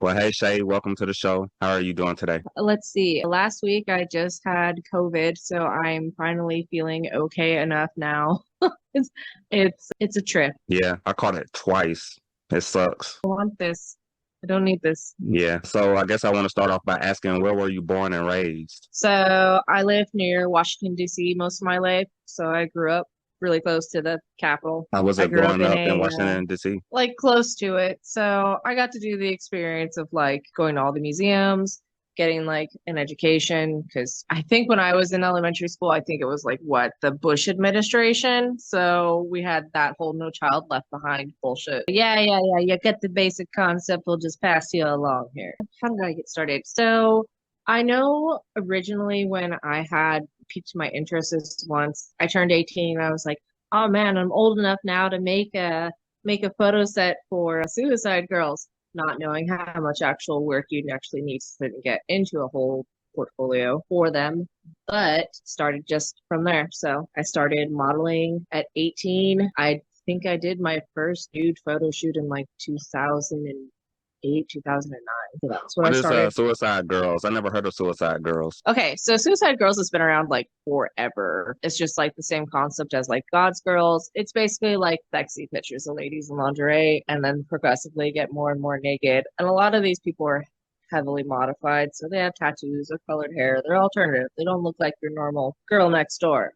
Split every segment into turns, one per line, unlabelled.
Well, hey Shay, welcome to the show. How are you doing today?
Let's see. Last week I just had COVID, so I'm finally feeling okay enough now. It's it's a trip.
Yeah, I caught it twice. It sucks.
I want this. I don't need this.
Yeah, so I guess I want to start off by asking where were you born and raised?
So I lived near Washington, D.C. most of my life. So I grew up really close to the capital.
How was
I
it
grew up
growing
in
up in
a
Washington, D.C.?
like close to it. So I got to do the experience of like going to all the museums, getting like an education. Because I think when I was in elementary school, I think it was like what the Bush administration. So we had that whole no child left behind bullshit. Yeah. You get the basic concept. We'll just pass you along here. How did I get started? So I know originally when I had piqued my interest this once, I turned 18 and I was like, oh man, I'm old enough now to make a photo set for Suicide Girls, not knowing how much actual work you'd actually need to get into a whole portfolio for them, but started just from there. So I started modeling at 18. I think I did my first nude photo shoot in like 2008, 2009. So that's when I
What is
started.
Suicide Girls? I never heard of Suicide Girls.
Okay, so Suicide Girls has been around like forever. It's just like the same concept as like God's Girls. It's basically like sexy pictures of ladies in lingerie and then progressively get more and more naked. And a lot of these people are heavily modified. So they have tattoos or colored hair. They're alternative. They don't look like your normal girl next door.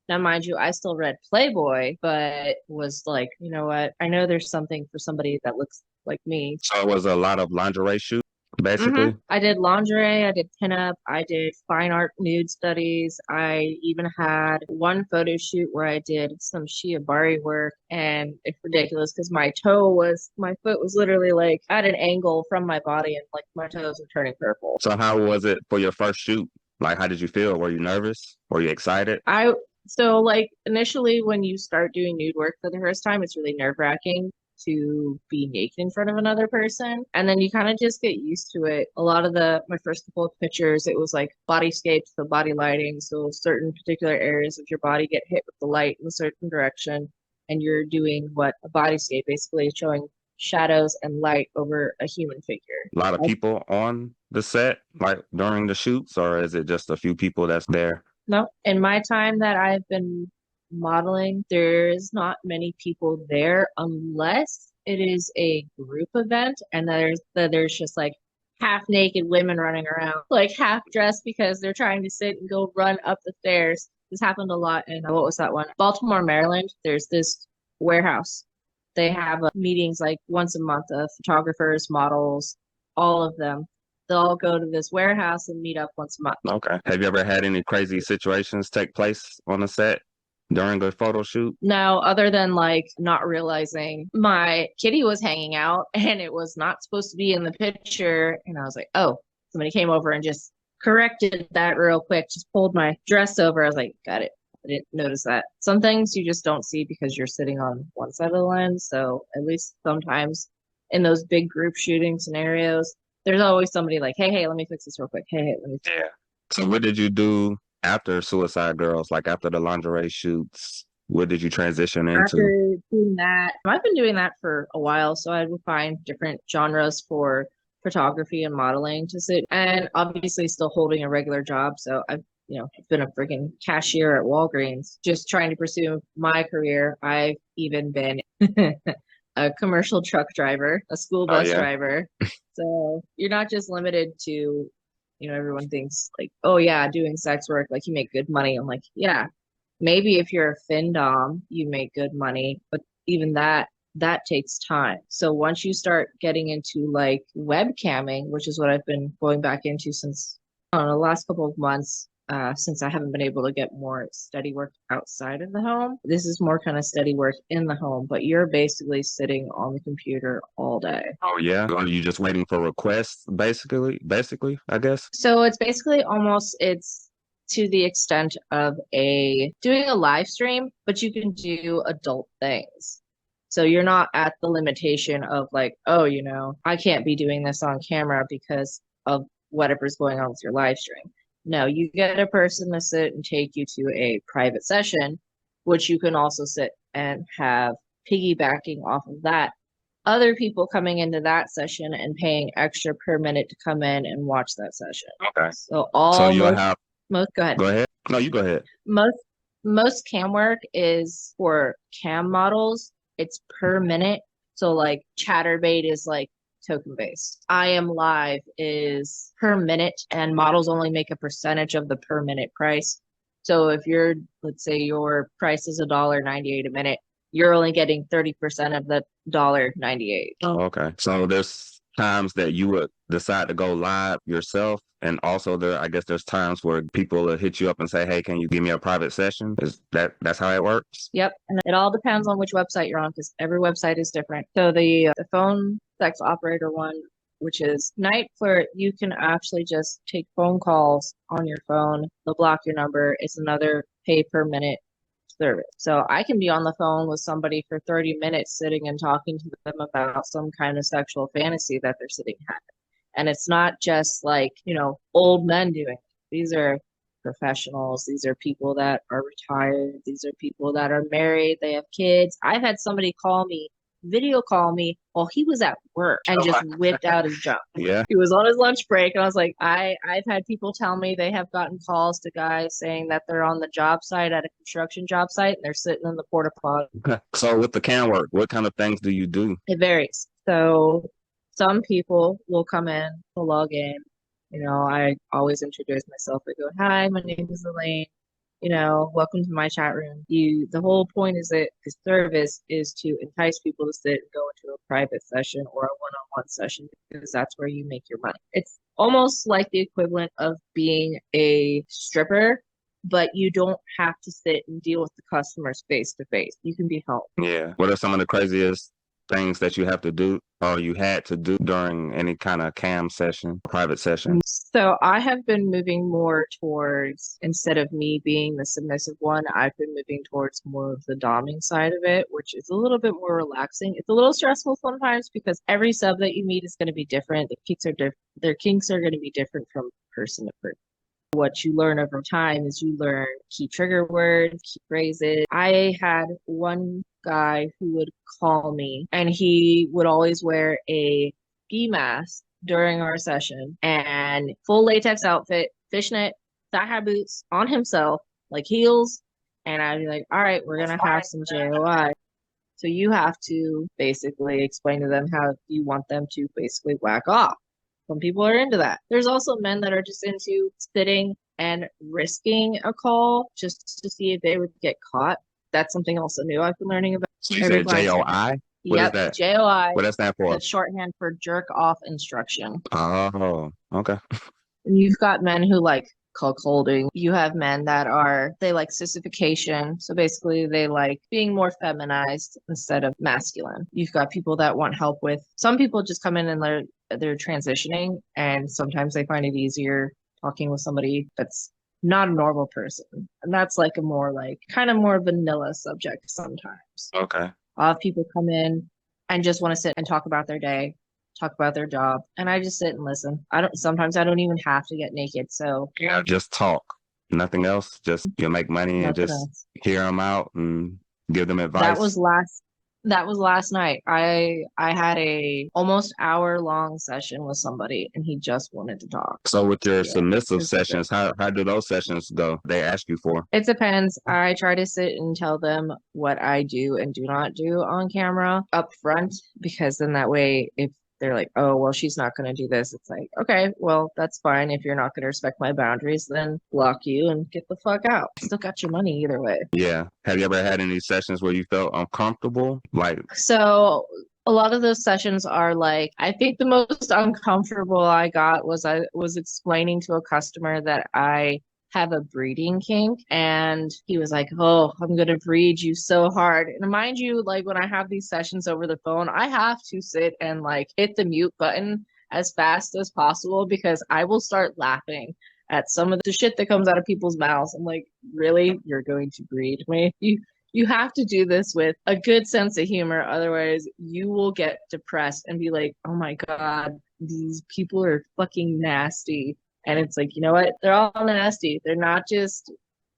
Now, mind you, I still read Playboy, but was like, you know what? I know there's something for somebody that looks like me.
So it was a lot of lingerie shoot, basically.
I did lingerie, I did pinup, I did fine art nude studies. I even had one photo shoot where I did some Shea work, and it's ridiculous because my foot was literally like at an angle from my body, and like my toes were turning purple.
So how was it for your first shoot? Like, how did you feel? Were you nervous? Were you excited?
I so like initially when you start doing nude work for the first time, it's really nerve-wracking to be naked in front of another person. And then you kind of just get used to it. A lot of my first couple of pictures, it was like bodyscapes, the body lighting. So certain particular areas of your body get hit with the light in a certain direction. And you're doing what a bodyscape basically is showing shadows and light over a human figure.
A lot of people on the set, like during the shoots, or is it just a few people that's there?
No, in my time that I've been modeling, there's not many people there unless it is a group event and there's just like half naked women running around, like half dressed because they're trying to sit and go run up the stairs. This happened a lot in what was that one? Baltimore, Maryland. There's this warehouse. They have meetings like once a month of photographers, models, all of them. They'll all go to this warehouse and meet up once a month.
Okay. Have you ever had any crazy situations take place on the set during a photo shoot?
No, other than like not realizing my kitty was hanging out and it was not supposed to be in the picture. And I was like, oh, somebody came over and just corrected that real quick, just pulled my dress over. I was like, got it. I didn't notice that. Some things you just don't see because you're sitting on one side of the lens. So at least sometimes in those big group shooting scenarios, there's always somebody like, hey, let me fix this real quick. Hey, let me.
Yeah. So what did you do after Suicide Girls, like after the lingerie shoots? What did you transition into?
After doing that, I've been doing that for a while, so I would find different genres for photography and modeling to sit, and obviously still holding a regular job. So I've, been a freaking cashier at Walgreens, just trying to pursue my career. I've even been a commercial truck driver, a school
Oh
bus
yeah.
driver. So you're not just limited to, everyone thinks like, oh yeah, doing sex work, like you make good money. I'm like, yeah, maybe if you're a fin dom, you make good money, but even that takes time. So once you start getting into like webcamming, which is what I've been going back into since I don't know, the last couple of months, since I haven't been able to get more steady work outside of the home. This is more kind of steady work in the home, but you're basically sitting on the computer all day.
Oh yeah. Are you just waiting for requests, basically? Basically, I guess.
So it's basically almost it's to the extent of a doing a live stream, but you can do adult things. So you're not at the limitation of like, oh, I can't be doing this on camera because of whatever's going on with your live stream. No, you get a person to sit and take you to a private session, which you can also sit and have piggybacking off of that other people coming into that session and paying extra per minute to come in and watch that session.
Okay.
So
So
all
you'll have,
most go ahead.
go ahead. No, you go ahead.
Most most cam work is for cam models. It's per minute. So like Chatterbait is like token based. I am live is per minute and models only make a percentage of the per minute price. So if you're, let's say your price is $1.98 a minute, you're only getting 30% of the $1.98.
Oh, okay. So there's times that you would decide to go live yourself, and also I guess there's times where people will hit you up and say, "Hey, can you give me a private session?" That's how it works?
Yep, and it all depends on which website you're on because every website is different. So the phone sex operator one, which is Night Flirt, you can actually just take phone calls on your phone. They'll block your number. It's another pay per minute service. So I can be on the phone with somebody for 30 minutes sitting and talking to them about some kind of sexual fantasy that they're sitting having. And it's not just like, old men doing it. These are professionals. These are people that are retired. These are people that are married. They have kids. I've had somebody video call me while he was at work and just whipped out his junk.
Yeah.
He was on his lunch break, and I was like, I've had people tell me they have gotten calls to guys saying that they're on the job site at a construction job site and they're sitting in the porta potty.
So with the cam work, what kind of things do you do?
It varies. So some people will come in, will log in. I always introduce myself. I go, "Hi, my name is Elaine. Welcome to my chat room." The whole point is that the service is to entice people to sit and go into a private session or a one-on-one session because that's where you make your money. It's almost like the equivalent of being a stripper, but you don't have to sit and deal with the customers face to face. You can be home.
Yeah. What are some of the craziest things that you have to do or you had to do during any kind of cam session, private session?
So I have been moving more towards, instead of me being the submissive one, I've been moving towards more of the doming side of it, which is a little bit more relaxing. It's a little stressful sometimes because every sub that you meet is going to be different. Their kinks are going to be different from person to person. What you learn over time is you learn key trigger words, key phrases. I had one guy who would call me and he would always wear a ski mask during our session and full latex outfit, fishnet, thigh-high boots on himself, like heels. And I'd be like, all right, we're going to have some JOI. So you have to basically explain to them how you want them to basically whack off. Some people are into that. There's also men that are just into sitting and risking a call just to see if they would get caught. That's something also new I've been learning about.
So you said JOI? What is
Yep,
that?
JOI.
What does that stand for?
That's shorthand for jerk off instruction.
Oh, okay.
And you've got men who like cuckolding. Holding. You have men they like sissification. So basically they like being more feminized instead of masculine. You've got people that want help with, some people just come in and they're transitioning and sometimes they find it easier talking with somebody that's not a normal person. And that's like a more like kind of more vanilla subject sometimes.
Okay.
A lot of people come in and just want to sit and talk about their day, talk about their job, and I just sit and listen. Sometimes I don't even have to get naked. So
Yeah, just talk. Nothing else. Just you make money and just
else.
hear them out and give them advice.
That was last night. I had a almost hour long session with somebody and he just wanted to talk.
So with your submissive sessions, how do those sessions go? They ask you for?
It depends. I try to sit and tell them what I do and do not do on camera up front because then that way if they're like, "Oh, well, she's not going to do this." It's like, okay, well, that's fine. If you're not going to respect my boundaries, then block you and get the fuck out. Still got your money either way.
Yeah. Have you ever had any sessions where you felt uncomfortable?
So a lot of those sessions are like, I think the most uncomfortable I got was I was explaining to a customer that I have a breeding kink and he was like, "Oh, I'm gonna breed you so hard." And mind you, like when I have these sessions over the phone, I have to sit and like hit the mute button as fast as possible because I will start laughing at some of the shit that comes out of people's mouths. I'm like, really? You're going to breed me? You have to do this with a good sense of humor. Otherwise, you will get depressed and be like, "Oh my God, these people are fucking nasty." And it's like, you know what? They're all nasty. They're not just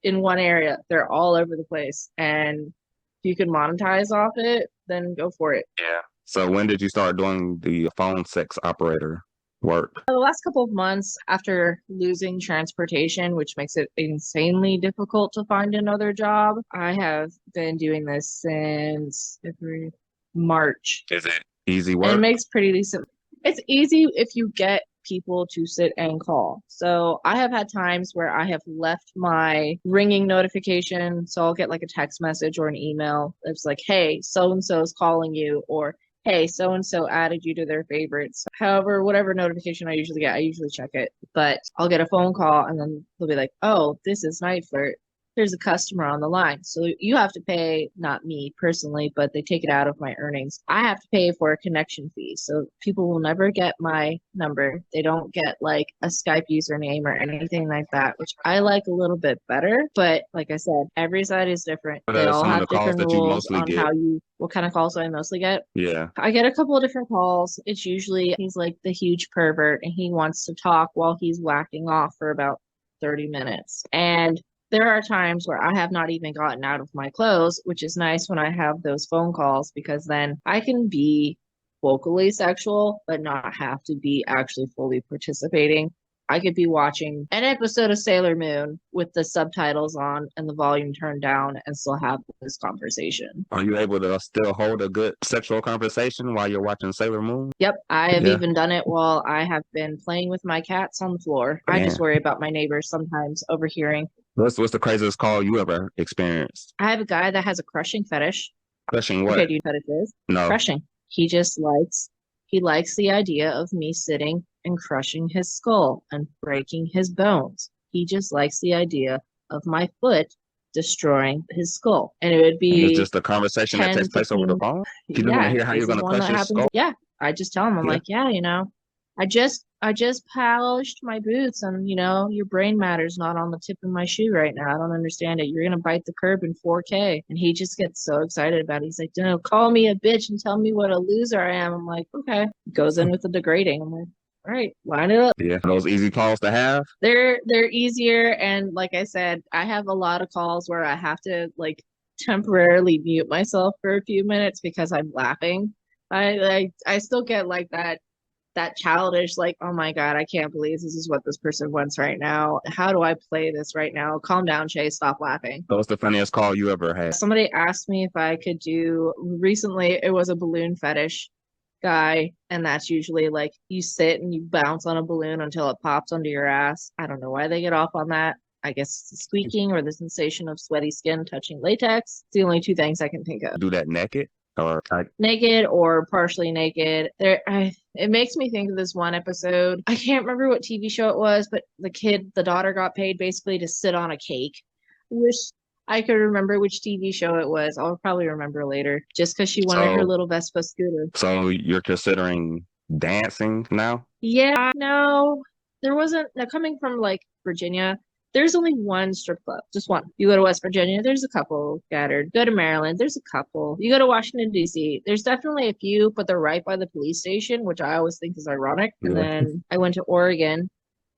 in one area. They're all over the place. And if you can monetize off it, then go for it.
Yeah. So when did you start doing the phone sex operator work?
The last couple of months after losing transportation, which makes it insanely difficult to find another job, I have been doing this since February, March.
Is it easy
And it
work?
makes pretty decent. It's easy if you get people to sit and call. So I have had times where I have left my ringing notification. So I'll get like a text message or an email. It's like, hey, so and so is calling you, or hey, so and so added you to their favorites. However, whatever notification I usually get, I usually check it. But I'll get a phone call and then they'll be like, oh, this is Night Flirt. There's a customer on the line. So you have to pay, not me personally, but they take it out of my earnings. I have to pay for a connection fee. So people will never get my number. They don't get like a Skype username or anything like that, which I like a little bit better. But like I said, every side is different.
What
They
are
all
some of the
have
calls
different
that you
rules
mostly
on
get?
what kind of calls do I mostly get.
Yeah.
I get a couple of different calls. It's usually he's like the huge pervert and he wants to talk while he's whacking off for about 30 minutes. And there are times where I have not even gotten out of my clothes, which is nice when I have those phone calls because then I can be vocally sexual, but not have to be actually fully participating. I could be watching an episode of Sailor Moon with the subtitles on and the volume turned down and still have this conversation.
Are you able to still hold a good sexual conversation while you're watching Sailor Moon?
Yep, I have
Yeah.
even done it while I have been playing with my cats on the floor. I just
Man.
worry about my neighbors sometimes overhearing.
What's the craziest call you ever experienced?
I have a guy that has a crushing fetish.
Crushing
Okay,
what?
do you know what fetish is?
No.
Crushing. He likes the idea of me sitting and crushing his skull and breaking his bones. He just likes the idea of my foot destroying his skull. And it would
And it's
be
just a conversation that
10,
takes place over the
15.
phone? You just want to
Yeah,
hear how you're
this
going
is
to
one
crush
that
his
happens.
skull?
Yeah, I just tell him, I'm
Yeah.
like, yeah, I just polished my boots and your brain matter's not on the tip of my shoe right now. I don't understand it. You're gonna bite the curb in 4K. And he just gets so excited about it. He's like, no, call me a bitch and tell me what a loser I am. I'm like, okay. Goes in with the degrading. I'm like, all right, line it up.
Yeah. Those easy calls to have?
They're easier, and like I said, I have a lot of calls where I have to like temporarily mute myself for a few minutes because I'm laughing. I still get like that childish, like, oh my God, I can't believe this is what this person wants right now. How do I play this right now? Calm down, Shay, stop laughing.
So what's the funniest call you ever had?
Somebody asked me if I could do, recently, it was a balloon fetish guy, and that's usually like you sit and you bounce on a balloon until it pops under your ass. I don't know why they get off on that. I guess it's the squeaking or the sensation of sweaty skin touching latex. It's the only two things I can think of.
Do that naked? Or like,
Naked or partially naked. It makes me think of this one episode. I can't remember what TV show it was, but the daughter got paid basically to sit on a cake. Wish I could remember which TV show it was. I'll probably remember later. Just because she wanted her
so
little Vespa scooter.
so you're considering dancing now?
Yeah, no, there wasn't. Now, coming from like Virginia, there's only one strip club, just one. You go to West Virginia, there's a couple scattered. Go to Maryland, there's a couple. You go to Washington, D.C., there's definitely a few, but they're right by the police station, which I always think is ironic. And
Yeah.
then I went to Oregon,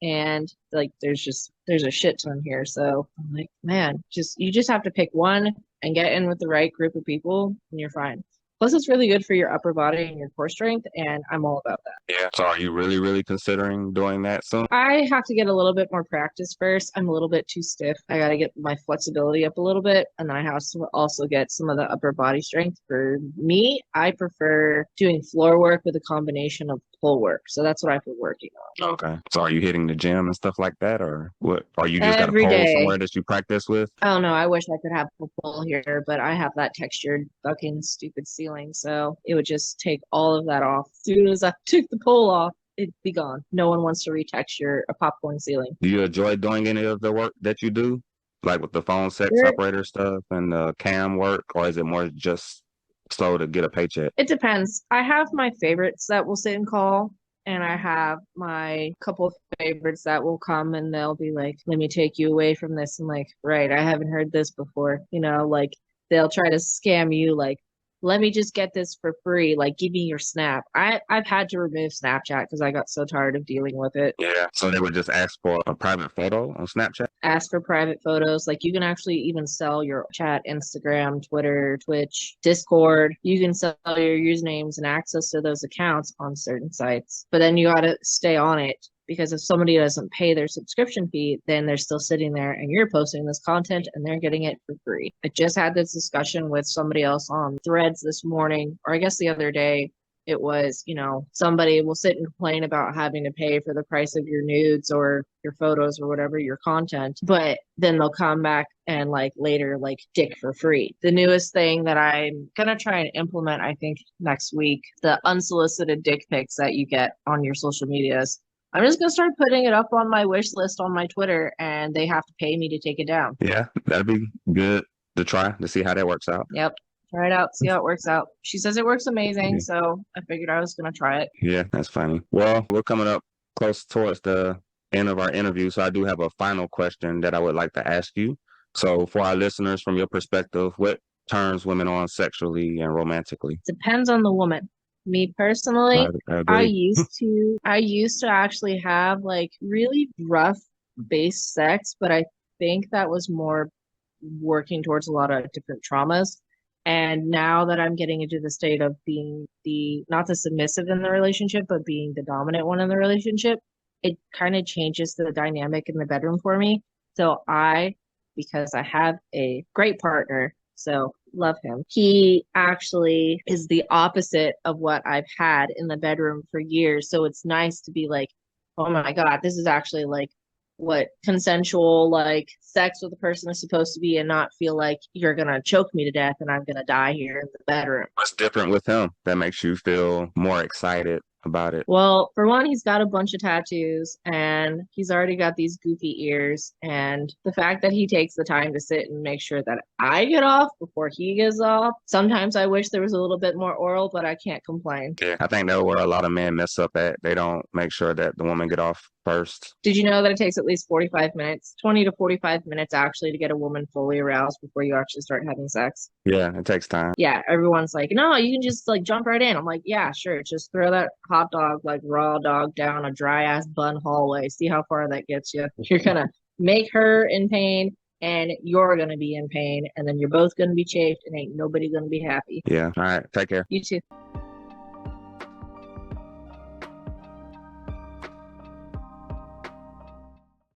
and like there's a shit ton here. So I'm like, man, you just have to pick one and get in with the right group of people, and you're fine. Plus, it's really good for your upper body and your core strength, and I'm all about that.
Yeah. So are you really, really considering doing that soon?
I have to get a little bit more practice first. I'm a little bit too stiff. I got to get my flexibility up a little bit, and then I have to also get some of the upper body strength. For me, I prefer doing floor work with a combination of pull work. So that's what I've been working on.
Okay. So are you hitting the gym and stuff like that, or what? Or you just got a
Every
pole
day.
somewhere that you practice with?
I don't know. I wish I could have a pull here, but I have that textured fucking stupid ceiling. So it would just take all of that off. As soon as I took the pole off, it'd be gone. No one wants to retexture a popcorn ceiling.
Do you enjoy doing any of the work that you do, like with the phone sex
There,
operator stuff and the cam work, or is it more just so to get a paycheck?
It depends. I have my favorites that will sit and call, and I have my couple of favorites that will come and they'll be like, let me take you away from this. And like, right, I haven't heard this before. Like they'll try to scam you like let me just get this for free. Like, give me your Snap. I've had to remove Snapchat because I got so tired of dealing with it.
Yeah. So they would just ask for a private photo on Snapchat?
Ask for private photos. Like, you can actually even sell your chat, Instagram, Twitter, Twitch, Discord. You can sell your usernames and access to those accounts on certain sites. But then you got to stay on it, because if somebody doesn't pay their subscription fee, then they're still sitting there and you're posting this content and they're getting it for free. I just had this discussion with somebody else on Threads this morning, or I guess the other day. It was, somebody will sit and complain about having to pay for the price of your nudes or your photos or whatever, your content, but then they'll come back and like later, like dick for free. The newest thing that I'm gonna try and implement, I think next week, the unsolicited dick pics that you get on your social medias. I'm just gonna start putting it up on my wish list on my Twitter, and they have to pay me to take it down.
Yeah, that'd be good to try to see how that works out.
Yep. Try it out, see how it works out. She says it works amazing,
Yeah.
so I figured I was gonna try it.
Yeah, that's funny. Well, we're coming up close towards the end of our interview, so I do have a final question that I would like to ask you. So, for our listeners, from your perspective, what turns women on sexually and romantically?
Depends on the woman. Me personally,
I
I
agree.
used to actually have like really rough base sex, but I think that was more working towards a lot of different traumas. And now that I'm getting into the state of being not the submissive in the relationship, but being the dominant one in the relationship, it kind of changes the dynamic in the bedroom for me. So because I have a great partner, so love him. He actually is the opposite of what I've had in the bedroom for years. So it's nice to be like, oh my God, this is actually like what consensual like sex with a person is supposed to be, and not feel like you're gonna choke me to death and I'm gonna die here in the bedroom.
What's different with him that makes you feel more excited about it?
Well, for one, he's got a bunch of tattoos and he's already got these goofy ears. And the fact that he takes the time to sit and make sure that I get off before he gets off. Sometimes I wish there was a little bit more oral, but I can't complain.
Yeah, I think that's where a lot of men mess up at. They don't make sure that the woman get off first.
Did you know that it takes at least 45 minutes, 20 to 45 minutes actually to get a woman fully aroused before you actually start having sex?
Yeah, it takes time.
Yeah, everyone's like, no, you can just like jump right in. I'm like, yeah, sure. Just throw that hot dog, like raw dog, down a dry ass bun hallway. See how far that gets you. You're gonna make her in pain and you're gonna be in pain, and then you're both gonna be chafed and ain't nobody gonna be happy.
Yeah. All right. Take care.
You too.